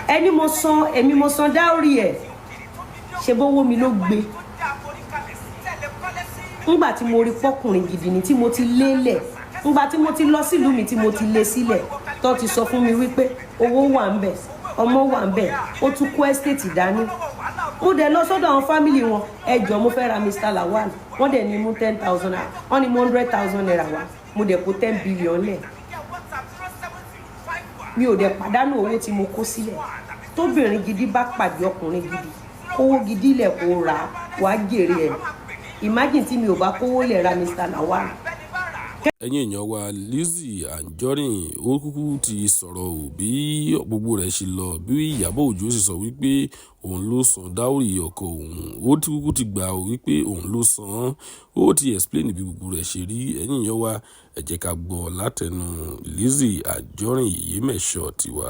ẹni mo san dowry ẹ̀ ṣe bówó mi ló gbé ńgbà tí mo rí pọ́kùnrin gidi ni tí mo ti lélẹ̀ ńgbà tí mo ti lọ sílùú mi tí mo ti lé sílẹ̀ tó ti sọ fún mi wípé owó wà ń bẹ̀ ọmọ wà ń bẹ̀ ó tún kó estate dání mo dẹ̀ lọ sọ́dọ̀ àwọn family wọn ẹ jọ̀ọ́ mo fẹ́ ra Mr. Lawal wọ́n dẹ̀ ní mú 10,000 naira wọ́n ní mú 100,000 naira wá mo dẹ̀ kó 10 billion lẹ̀ mi ò dẹ̀ pàdánù owó tí mo kó sílẹ̀ tóbìnrin gidi bá pàdé ọkùnrin gidi kówó gidi lẹ̀ kó rà wá jèrè ẹ̀ imagine tí mi ò bá kówó lẹ̀ ra Mr. Lawal. ẹ̀yin èèyàn wa Lizzy Anjorin ó kúkú ti sọ̀rọ̀ ò bí gbogbo rẹ̀ ṣe lọ bí Ìyábọ̀ Òjó sì sọ wípé òun ló san dowry ọkọ òun ó ti kúkú ti gbà ó wípé òun ló san ó ti explain bí gbogbo rẹ̀ ṣe rí ẹ̀yin èèyàn wa ẹ jẹ́ ká gbọ́ látẹnu Lizzy Anjorin yìí mẹ́ṣọ̀ tiwa.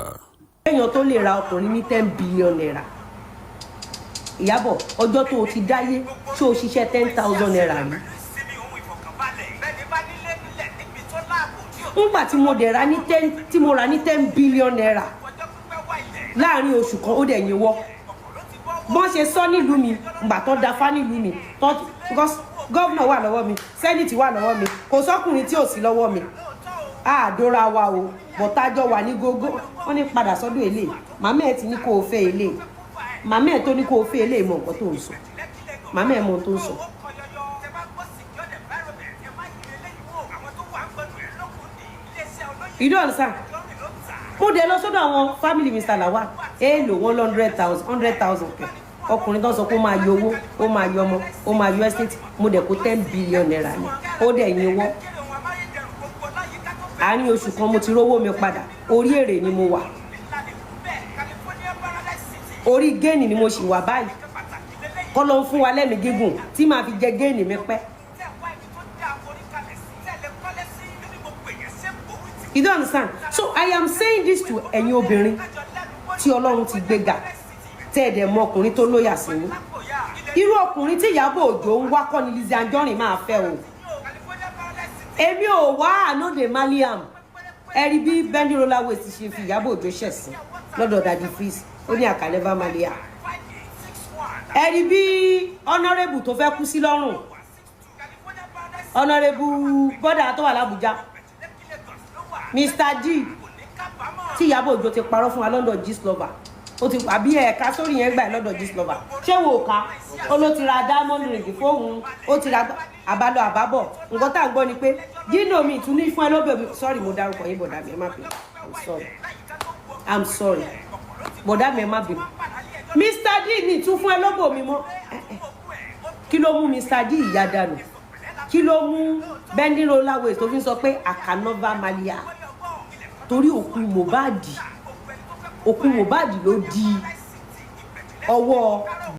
èèyàn tó lè ra ọkùnrin ní 10 billion naira Ìyábọ̀ ọjọ́ tó o ti dáyé tí o ṣiṣẹ́ 10,000 naira rí nígbà tí mo dẹ̀ ra ní 10 billion naira láàrin oṣù kan ó dẹ̀ yín wọ́ bọ́n ṣe sọ nílùú mi ìgbà tó da fá nílùú mi because gọ́vnà wà lọ́wọ́ mi sẹ́nìtì wà lọ́wọ́ mi kò sọ́kùnrin tí ò sí lọ́wọ́ mi àdóra wa o bọ̀tájọ́ wà ní gógó wọ́n ní padà sọ́dọ̀ èlé màmá ẹ̀ ti ní kó o fẹ́ èlé màmá ẹ̀ tó ní kó o fẹ́ èlé mọ̀ nǹkan tó ń sọ màmá ẹ̀ mọ̀ tó ń sọ. You don't understand? Mo dẹ̀ lọ sọ́dọ̀ àwọn family Mr. Lawal èèlò 100,000 pẹ̀ ọkùnrin tó sọ pé ó máa yọ owó ó máa yọ ọmọ ó máa yọ estate mo dẹ̀ kó 10 billion naira ni ó dẹ̀ yín wọ́ àárín oṣù kan mo ti rówó mi padà orí èrè ni mo wà orí géènì ni mo sì wà báyìí kọ́ ló ń fún wa lẹ́mìí gígùn tí màá fi jẹ géènì mi pẹ́. You don't understand? So I am saying this to ẹ̀yin obìnrin tí Ọlọ́run ti gbéga tẹ́ ẹ̀dẹ̀ mọ ọkùnrin tó lóyà sí yín. Irú ọkùnrin tí Ìyábọ̀ Òjó ń wá kọ́ ni Lizzy Anjorin máa fẹ́ o. Èmi ò wá ànóde Maliam. Ẹ̀rí bí Bendy roller waist ṣe fi Ìyábọ̀ Òjó ṣẹ̀sìn lọ́dọ̀ Daddy Freeze ó ní àkàlẹ́bá Malia. Ẹ̀rí bí honourable tó fẹ́ kú sí lọ́rùn honourable bọ́dà tó wà l'Abuja. Mr. G tí Ìyábọ̀ Òjó ti parọ́ fún wa lọ́dọ̀ Gistlover ó ti àbí ẹ̀ka sórí yẹn gbà lọ́dọ̀ Gistlover ṣé wò ká ó ló ti ra diamond ring fóun ó ti ra àbálọ àbábọ̀ nǹkan tá à ń gbọ́ ni pé gino mi tún ní fún ẹ lóbẹ̀ mi sorry mo dárúkọ yín bọ̀dà mi ẹ má bínú I'm sorry bọ̀dà mi ẹ má bínú Mr. D ní tún fún ẹ lóbò mi mọ́ kí ló mú Mr. D ìyá dànù kí ló mú Bendy roller waist tó fi sọ pé àkànọ́bà Malia torí òkú Mohbad ló di ọwọ́